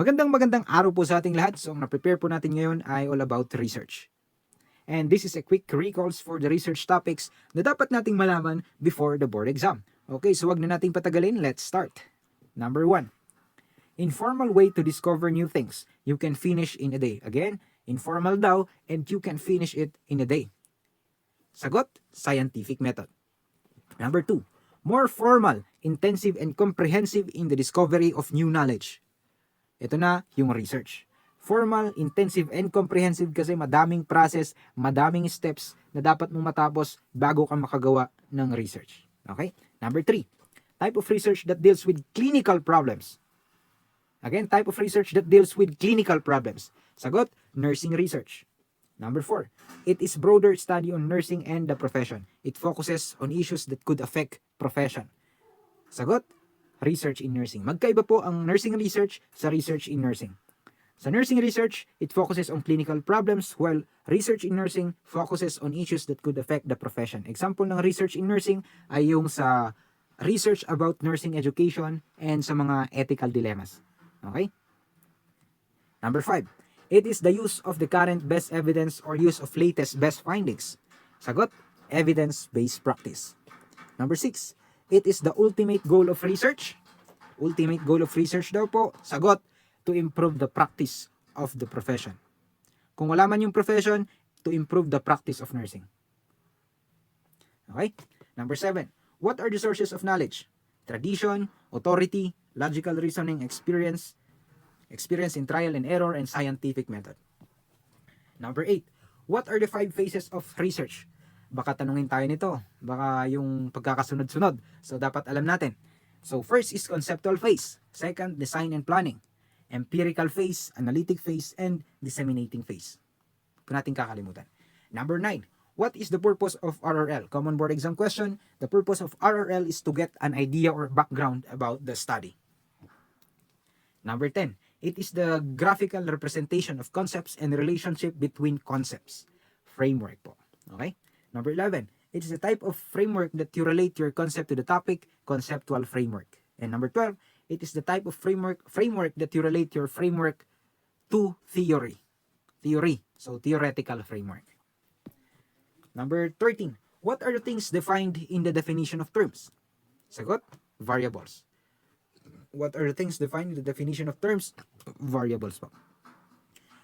Magandang araw po sa ating lahat. So, ang na-prepare po natin ngayon ay all about research. And this is a quick recalls for the research topics na dapat nating malaman before the board exam. Okay, so wag na nating patagalin. Let's start. Number 1. Informal way to discover new things. You can finish in a day. Again, informal daw and you can finish it in a day. Sagot, scientific method. Number 2. More formal, intensive, and comprehensive in the discovery of new knowledge. Ito na yung research. Formal, intensive, and comprehensive kasi madaming process, madaming steps na dapat mong matapos bago ka makagawa ng research. Okay? Number 3. Type of research that deals with clinical problems. Again, type of research that deals with clinical problems. Sagot, nursing research. Number 4. It is broader study on nursing and the profession. It focuses on issues that could affect profession. Sagot, research in nursing. Magkaiba po ang nursing research sa research in nursing. Sa nursing research, it focuses on clinical problems while research in nursing focuses on issues that could affect the profession. Example ng research in nursing ay yung sa research about nursing education and sa mga ethical dilemmas. Okay? Number 5. It is the use of the current best evidence or use of latest best findings. Sagot, evidence-based practice. Number 6. It is the ultimate goal of research. Ultimate goal of research daw po, sagot, to improve the practice of the profession. Kung wala man yung profession, to improve the practice of nursing. Okay? Number 7. What are the sources of knowledge? Tradition, authority, logical reasoning, experience in trial and error, and scientific method. Number 8. What are the 5 phases of research? Baka tanungin tayo nito. Baka yung pagkakasunod-sunod. So, dapat alam natin. So, first is conceptual phase. Second, design and planning. Empirical phase, analytic phase, and disseminating phase. Kung natin kakalimutan. Number 9. What is the purpose of RRL? Common board exam question. The purpose of RRL is to get an idea or background about the study. Number 10. It is the graphical representation of concepts and relationship between concepts. Framework po. Okay? Number 11, it is a type of framework that you relate your concept to the topic, conceptual framework. And number 12, it is the type of framework that you relate your framework to theory. So theoretical framework. Number 13, what are the things defined in the definition of terms? Sagot, variables. What are the things defined in the definition of terms? Variables po.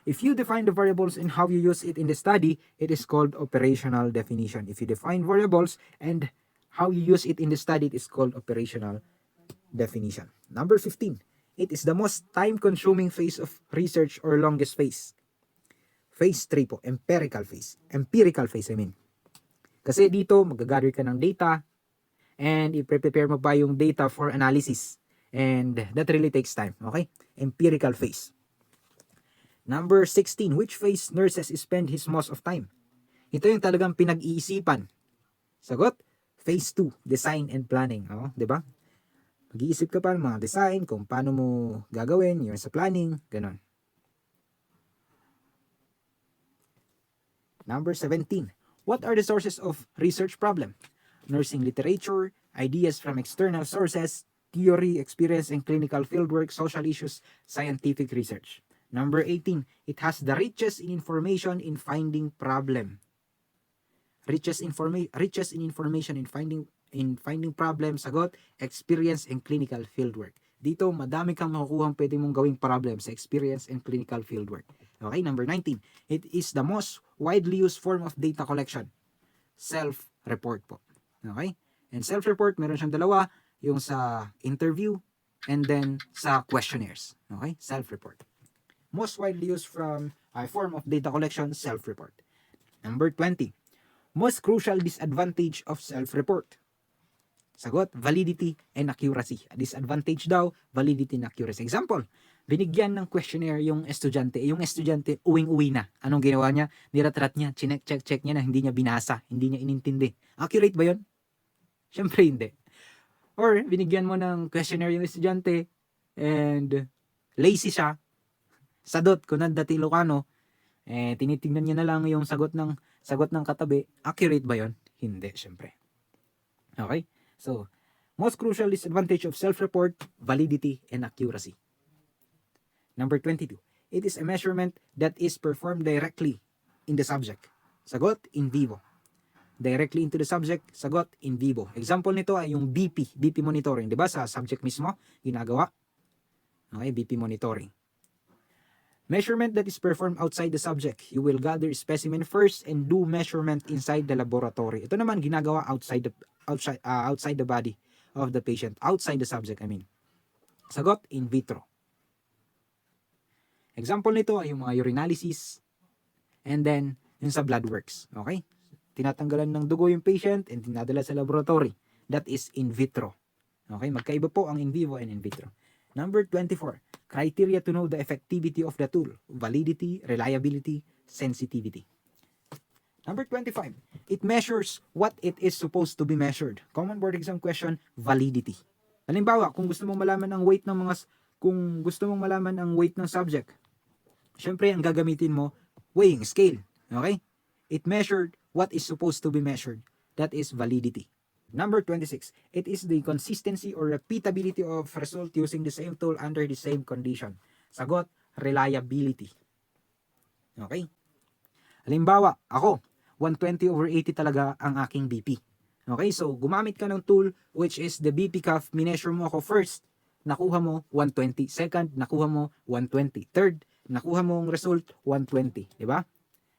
If you define the variables and how you use it in the study, it is called operational definition. If you define variables and how you use it in the study, it is called operational definition. Number 15. It is the most time-consuming phase of research or longest phase. Phase 3 po, empirical phase. Kasi dito, mag-gather ka ng data and i-prepare mo pa yung data for analysis. And that really takes time, okay? Empirical phase. Number 16, which phase nurses spend his most of time? Ito yung talagang pinag-iisipan. Sagot, phase 2, design and planning. Oh, 'di ba? Mag-iisip ka pa ng mga design, kung paano mo gagawin, yung sa planning, ganun. Number 17, what are the sources of research problem? Nursing literature, ideas from external sources, theory, experience, and clinical fieldwork, social issues, scientific research. Number 18, it has the richest in information in finding problem. Richest in information in finding problem, sagot, experience and clinical fieldwork. Dito, madami kang makukuha pwede mong gawing problem sa experience and clinical fieldwork. Okay, number 19, it is the most widely used form of data collection. Self-report po. Okay? And self-report, meron siyang dalawa, yung sa interview and then sa questionnaires. Okay? Self-report. Most widely used from a form of data collection, self-report. Number 20. Most crucial disadvantage of self-report. Sagot, validity and accuracy. Disadvantage daw, validity and accuracy. Example, binigyan ng questionnaire yung estudyante. Yung estudyante, uwing-uwi na. Anong ginawa niya? Niratrat niya, check niya na hindi niya binasa, hindi niya inintindi. Accurate ba yun? Siyempre hindi. Or, binigyan mo ng questionnaire yung estudyante and lazy siya, sadot, kunanda Ilocano, tinitingnan niya na lang yung sagot ng katabi, accurate ba yon? Hindi, syempre. Okay? So, most crucial disadvantage of self-report, validity and accuracy. Number 22. It is a measurement that is performed directly in the subject. Sagot, in vivo. Directly into the subject, sagot, in vivo. Example nito ay yung BP monitoring. Diba sa subject mismo, ginagawa? Okay, BP monitoring. Measurement that is performed outside the subject. You will gather specimen first and do measurement inside the laboratory. Ito naman ginagawa outside the body of the patient, outside the subject, I mean. Sagot, in vitro. Example nito ay yung mga urinalysis and then yung sa blood works. Okay? Tinatanggalan ng dugo yung patient and dinadala sa laboratory. That is in vitro. Okay? Magkaiba po ang in vivo and in vitro. Number 24. Criteria to know the effectivity of the tool. Validity, reliability, sensitivity. Number 25. It measures what it is supposed to be measured. Common board exam question, validity. Halimbawa, kung gusto mong malaman ang weight ng subject, syempre ang gagamitin mo, weighing scale. Okay? It measured what is supposed to be measured. That is validity. Number 26. It is the consistency or repeatability of result using the same tool under the same condition. Sagot, reliability. Okay? Halimbawa, ako, 120/80 talaga ang aking BP. Okay? So, gumamit ka ng tool which is the BP cuff. Mineasure mo ako first. Nakuha mo 120. Second, nakuha mo 120. Third, nakuha mong result 120. Diba?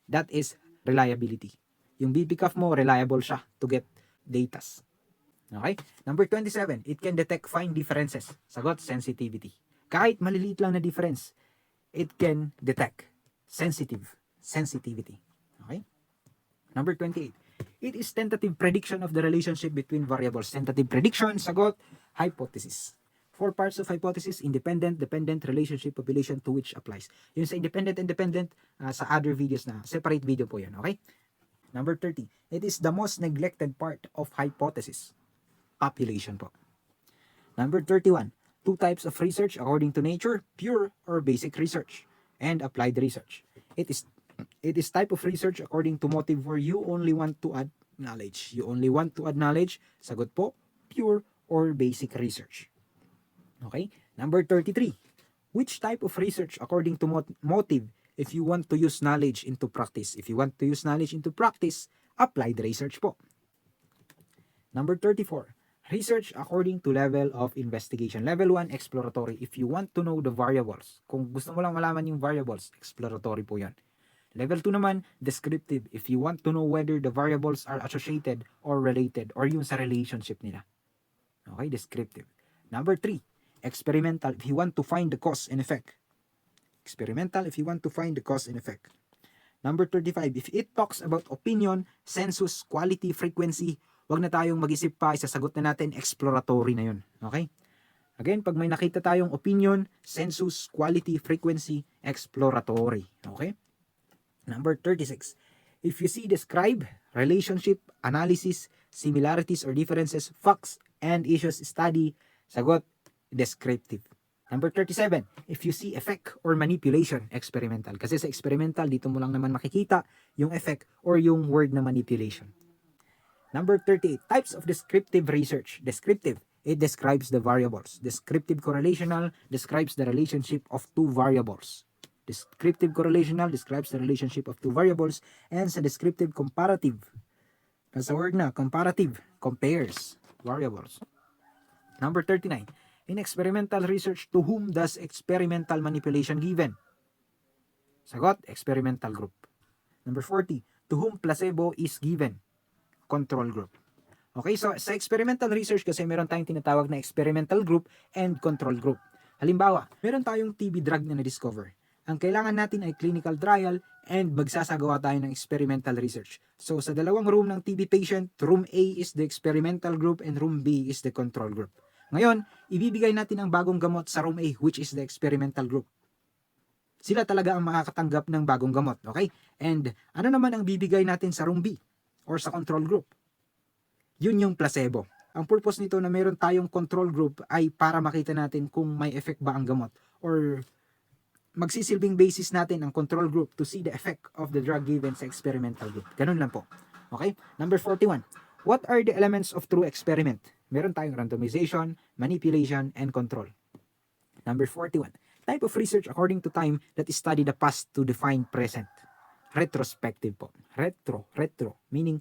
That is reliability. Yung BP cuff mo, reliable siya to get datas. Okay? Number 27, it can detect fine differences. Sagot, sensitivity. Kahit maliliit lang na difference, it can detect. Sensitivity. Okay? Number 28, it is tentative prediction of the relationship between variables. Tentative prediction, sagot, hypothesis. 4 parts of hypothesis: independent, dependent, relationship, population to which applies. Yun sa independent and dependent, sa other videos na, separate video po yan, okay? Number 30, it is the most neglected part of hypothesis. Population po. Number 31, 2 types of research according to nature, pure or basic research, and applied research. It is type of research according to motive where you only want to add knowledge. You only want to add knowledge. Sagot po, pure or basic research. Okay? Number 33, which type of research according to motive if you want to use knowledge into practice? If you want to use knowledge into practice, applied research po. Number 34, research according to level of investigation. Level 1, exploratory. If you want to know the variables, kung gusto mo lang malaman yung variables, exploratory po yan. Level 2 naman, descriptive. If you want to know whether the variables are associated or related or yung sa relationship nila. Okay, descriptive. Number 3, experimental. If you want to find the cause and effect. Experimental if you want to find the cause and effect. Number 35, if it talks about opinion, census, quality, frequency, wag na tayong mag-isip pa, isasagot na natin, exploratory na yun. Okay? Again, pag may nakita tayong opinion, census, quality, frequency, exploratory. Okay? Number 36, if you see describe, relationship, analysis, similarities or differences, facts, and issues study, sagot, descriptive. Number 37, if you see effect or manipulation, experimental. Kasi sa experimental, dito mo lang naman makikita yung effect or yung word na manipulation. Number 38, types of descriptive research. Descriptive, it describes the variables. Descriptive correlational describes the relationship of 2 variables. Descriptive correlational describes the relationship of 2 variables. And sa descriptive comparative, nasa word na, comparative, compares variables. Number 39, in experimental research, to whom does experimental manipulation given? Sagot, experimental group. Number 40, to whom placebo is given? Control group. Okay, so sa experimental research kasi meron tayong tinatawag na experimental group and control group. Halimbawa, meron tayong TB drug na na-discover. Ang kailangan natin ay clinical trial and magsasagawa tayo ng experimental research. So sa dalawang room ng TB patient, room A is the experimental group and room B is the control group. Ngayon, ibibigay natin ang bagong gamot sa room A, which is the experimental group. Sila talaga ang makakatanggap ng bagong gamot, okay? And ano naman ang bibigay natin sa room B or sa control group? Yun yung placebo. Ang purpose nito na meron tayong control group ay para makita natin kung may effect ba ang gamot or magsisilbing basis natin ang control group to see the effect of the drug given sa experimental group. Ganun lang po. Okay? Number 41. What are the elements of true experiment? Meron tayong randomization, manipulation, and control. Number 41. Type of research according to time that study the past to define present. Retrospective po. Retro, meaning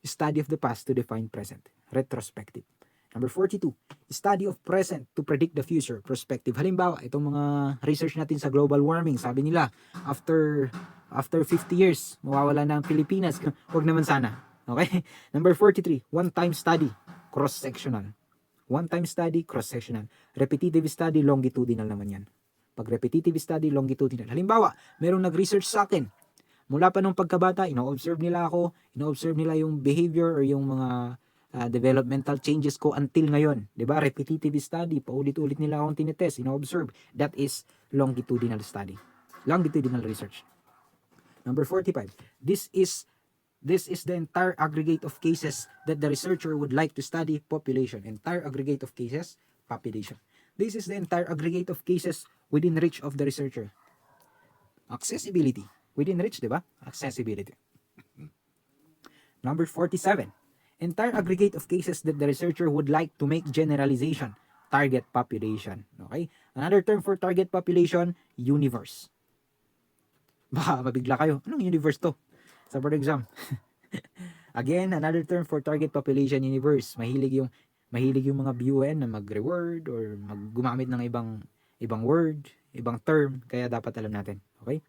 study of the past to define present. Retrospective. Number 42, study of present to predict the future. Prospective. Halimbawa, itong mga research natin sa global warming, sabi nila, after 50 years, mawawala na ang Pilipinas. Huwag naman sana. Okay? Number 43, one-time study, cross-sectional. One-time study, cross-sectional. Repetitive study, longitudinal naman yan. Pag repetitive study, longitudinal. Halimbawa, merong nag-research sa akin. Mula pa nung pagkabata, ino-observe nila ako, ino-observe nila yung behavior or yung mga developmental changes ko until ngayon. Diba? Repetitive study, paulit-ulit nila akong tinetest, ino-observe. That is longitudinal study. Longitudinal research. Number 45, this is the entire aggregate of cases that the researcher would like to study. Population. Entire aggregate of cases, population. This is the entire aggregate of cases within reach of the researcher. Accessibility. Within reach, di ba? Accessibility. Number 47, entire aggregate of cases that the researcher would like to make generalization. Target population. Okay? Another term for target population, universe. Baka mabigla kayo. Anong universe to? Sa board exam. Again, another term for target population, universe. Mahilig yung mga BUN na mag-reword or gumamit ng ibang word, ibang term, kaya dapat alam natin. Okay?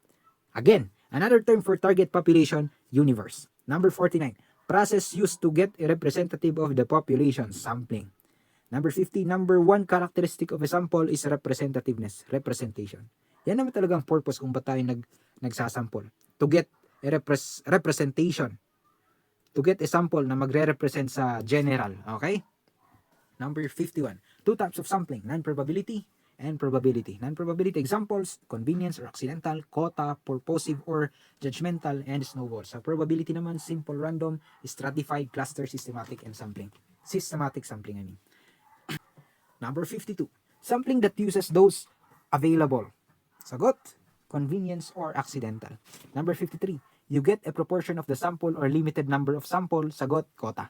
Again, another term for target population, universe. Number 49, process used to get a representative of the population, sampling. Number 50, number 1 characteristic of a sample is representativeness, representation. Yan naman talagang purpose kung ba't tayo nagsasample. To get a representation. To get a sample na magre-represent sa general. Okay? Number 51, two types of sampling, non-probability and probability. Non-probability examples, convenience or accidental, quota, purposive or judgmental, and snowball. Sa probability naman, simple, random, stratified, cluster, systematic, and sampling. Systematic sampling, I mean. Number 52, sampling that uses those available. Sagot, convenience or accidental. Number 53, you get a proportion of the sample or limited number of sample. Sagot, quota.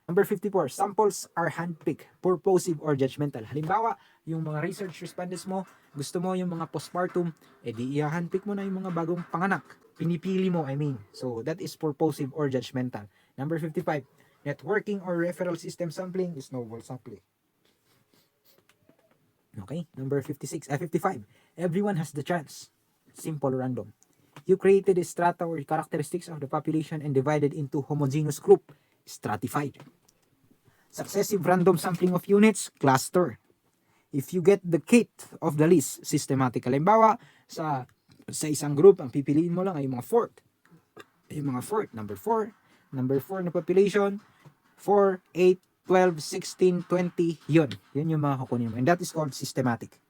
Number 54, samples are handpicked, purposive or judgmental. Halimbawa, yung mga research respondents mo, gusto mo yung mga postpartum, edi i-handpick mo na yung mga bagong panganak. Pinipili mo, I mean. So, that is purposive or judgmental. Number 55, networking or referral system sampling is snowball sampling. Okay, number 55, everyone has the chance. Simple, random. You created a strata or characteristics of the population and divided into homogeneous group, stratified. Successive random sampling of units, cluster. If you get the kit of the list, systematic. Halimbawa, sa isang group, ang pipiliin mo lang ay yung mga fourth. Yung mga fourth, number 4 na population, 4, 8, 12, 16, 20, yun yung mga kukunin mo. And that is called systematic.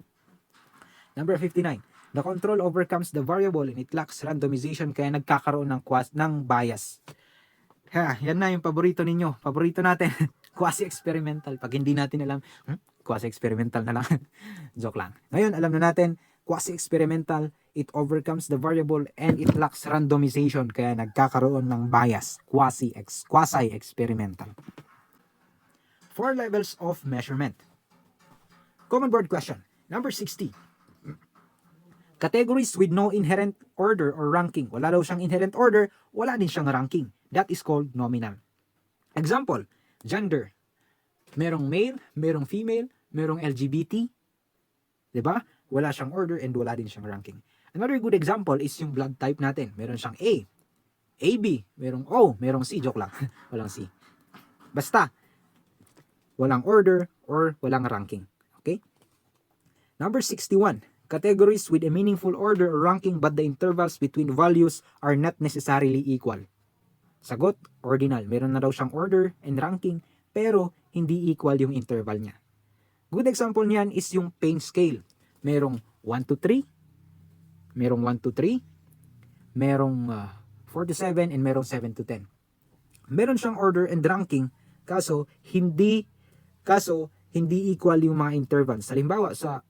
Number 59, the control overcomes the variable and it lacks randomization, kaya nagkakaroon ng bias. Yan na yung paborito ninyo. Paborito natin. Quasi-experimental. Pag hindi natin alam, quasi-experimental na lang. Joke lang. Ngayon, alam na natin, quasi-experimental, it overcomes the variable and it lacks randomization, kaya nagkakaroon ng bias. Quasi-experimental. 4 levels of measurement. Common board question. Number 60. Categories with no inherent order or ranking. Wala daw siyang inherent order, wala din siyang ranking. That is called nominal. Example, gender. Merong male, merong female, merong LGBT. Diba? Wala siyang order and wala din siyang ranking. Another good example is yung blood type natin. Meron siyang A, AB, merong O, merong C. Joke lang. Walang C. Basta, walang order or walang ranking. Okay? Number 61. Categories with a meaningful order or ranking but the intervals between values are not necessarily equal. Sagot, ordinal. Meron na daw siyang order and ranking pero hindi equal yung interval niya. Good example niyan is yung pain scale. Merong 1 to 3, merong 1 to 3, merong 4 to 7, and merong 7 to 10. Meron siyang order and ranking kaso hindi equal yung mga intervals. Halimbawa sa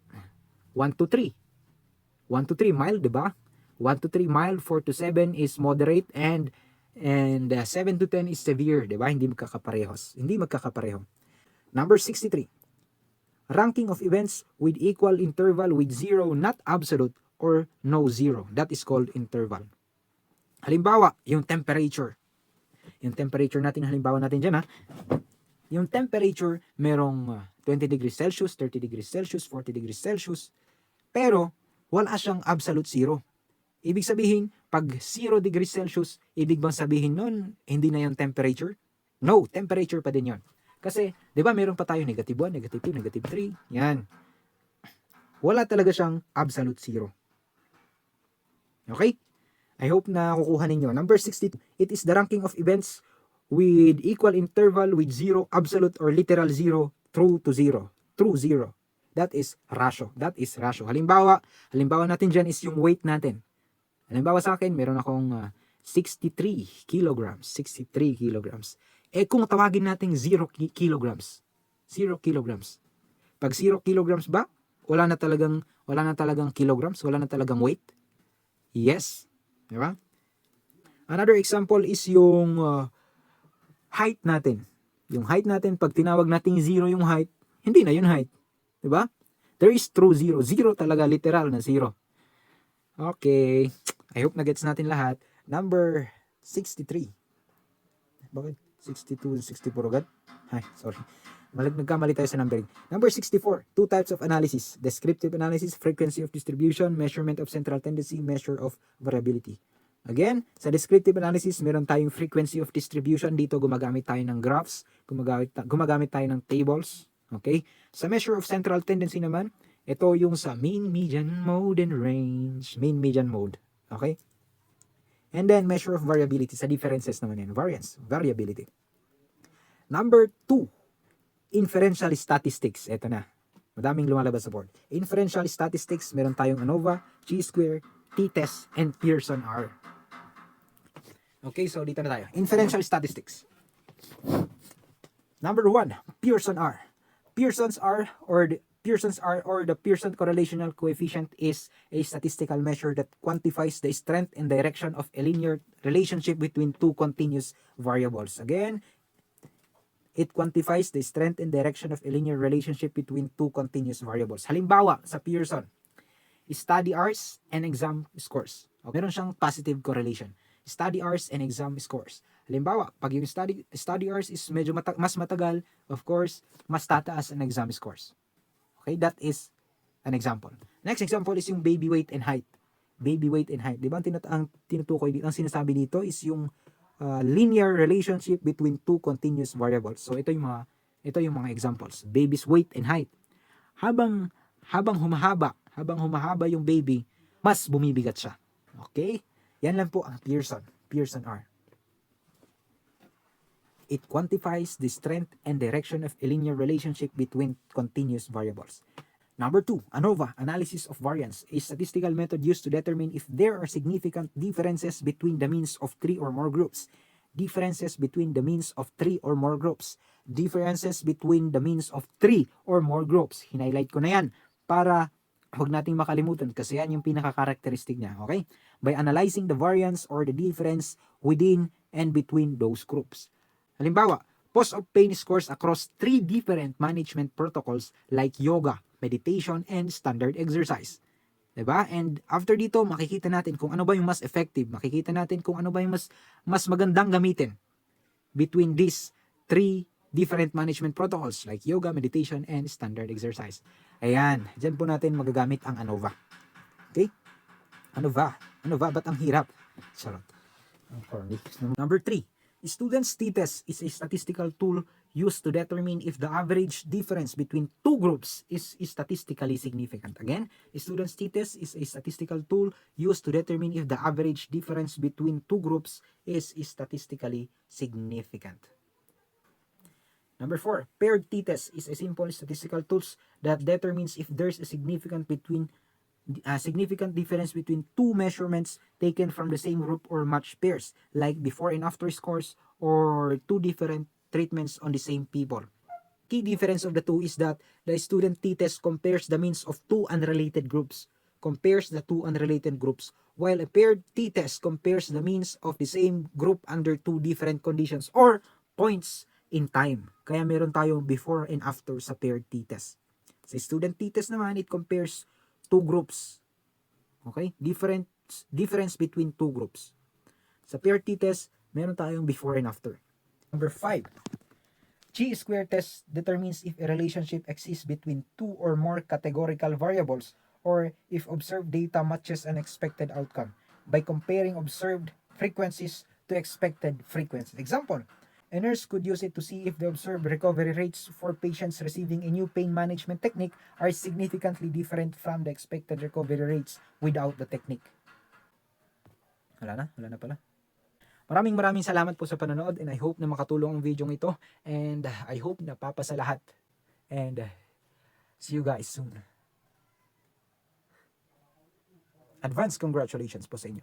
1 to 3. 1 to 3 mild, diba? 1 to 3 mild, 4 to 7 is moderate, and 7 to 10 is severe, diba? Hindi magkakapareho. Number 63. ranking of events with equal interval with zero, not absolute, or no zero. That is called interval. Halimbawa, yung temperature. Yung temperature natin, halimbawa natin dyan ha. Yung temperature, merong 20 degrees Celsius, 30 degrees Celsius, 40 degrees Celsius. Pero, wala siyang absolute zero. Ibig sabihin, pag 0 degrees Celsius, ibig bang sabihin nun, hindi na yung temperature? No, temperature pa din yon. Kasi, di ba meron pa tayo negative 1, negative 2, negative 3. Yan. Wala talaga siyang absolute zero. Okay? I hope na kukuha ninyo. Number 62, it is the ranking of events with equal interval with zero, absolute or literal zero, true to zero. True zero. That is ratio. That is ratio. Halimbawa natin dyan is yung weight natin. Halimbawa sa akin, meron akong 63 kilograms. 63 kilograms. Kung tawagin natin 0 kilograms. 0 kilograms. Pag 0 kilograms ba, wala na talagang kilograms, wala na talagang weight? Yes. Di ba? Another example is yung height natin. Yung height natin, pag tinawag natin 0 yung height, hindi na yun height. Di ba? There is true zero. Zero talaga, literal na zero. Okay. I hope na-gets natin lahat. Number 63. Bakit? 62, 64 agad? Ay, sorry. Nagkamali tayo sa numbering. Number 64. Two types of analysis. Descriptive analysis, frequency of distribution, measurement of central tendency, measure of variability. Again, sa descriptive analysis, meron tayong frequency of distribution. Dito gumagamit tayo ng graphs, gumagamit tayo ng tables. Okay? Sa measure of central tendency naman, ito yung sa mean, median, mode, and range. Mean, median, mode. Okay? And then, measure of variability. Sa differences naman yan. Variance, variability. Number 2, inferential statistics. Ito na. Madaming lumalabas sa board. Inferential statistics, meron tayong ANOVA, chi-square, t-test, and Pearson R. Okay, so dito na tayo. Inferential statistics. Number 1, Pearson R. Pearson's R or the Pearson correlational coefficient is a statistical measure that quantifies the strength and direction of a linear relationship between two continuous variables. Again, it quantifies the strength and direction of a linear relationship between two continuous variables. Halimbawa, sa Pearson, study hours and exam scores. Okay, meron siyang positive correlation. Study hours and exam scores. Halimbawa, pag yung study hours is medyo mas matagal, of course, mas tataas ang exam scores. Okay, that is an example. Next example is yung baby weight and height. Baby weight and height. Di ba ang tinutukoy dito, ang sinasabi dito is yung linear relationship between two continuous variables. So ito yung mga examples. Baby's weight and height. Habang humahaba yung baby, mas bumibigat siya. Okay? Yan lang po ang Pearson R. It quantifies the strength and direction of a linear relationship between continuous variables. Number 2, ANOVA, analysis of variance, a statistical method used to determine if there are significant differences between the means of 3 or more groups. Differences between the means of 3 or more groups. Differences between the means of 3 or more groups. Hinighlight ko na yan para huwag nating makalimutan kasi yan yung pinaka-characteristic niya. Okay? By analyzing the variance or the difference within and between those groups. Halimbawa, post-op-pain scores across 3 different management protocols like yoga, meditation, and standard exercise. Diba? And after dito, makikita natin kung ano ba yung mas effective. Makikita natin kung ano ba yung mas magandang gamitin between these 3 different management protocols like yoga, meditation, and standard exercise. Ayan, dyan po natin magagamit ang ANOVA. Okay? ANOVA, ba't ang hirap? Charot. Number 3. Students' t-test is a statistical tool used to determine if the average difference between two groups is statistically significant. Again, students' t-test is a statistical tool used to determine if the average difference between two groups is statistically significant. Number 4, paired t-test is a simple statistical tool that determines if there's a significant difference between two measurements taken from the same group or matched pairs, like before and after scores or two different treatments on the same people. Key difference of the two is that the student t-test compares the means of two unrelated groups, while a paired t-test compares the means of the same group under two different conditions or points in time. Kaya meron tayong before and after sa paired t-test. Sa student t-test naman, it compares two groups. Okay? Difference between two groups. Sa pair t-test, meron tayong before and after. Number 5. Chi-square test determines if a relationship exists between two or more categorical variables or if observed data matches an expected outcome by comparing observed frequencies to expected frequencies. Example, a nurse could use it to see if the observed recovery rates for patients receiving a new pain management technique are significantly different from the expected recovery rates without the technique. Wala na pala. Maraming salamat po sa panonood and I hope na makatulong ang video ito and I hope na papasa lahat. And see you guys soon. Advance congratulations po sa inyo.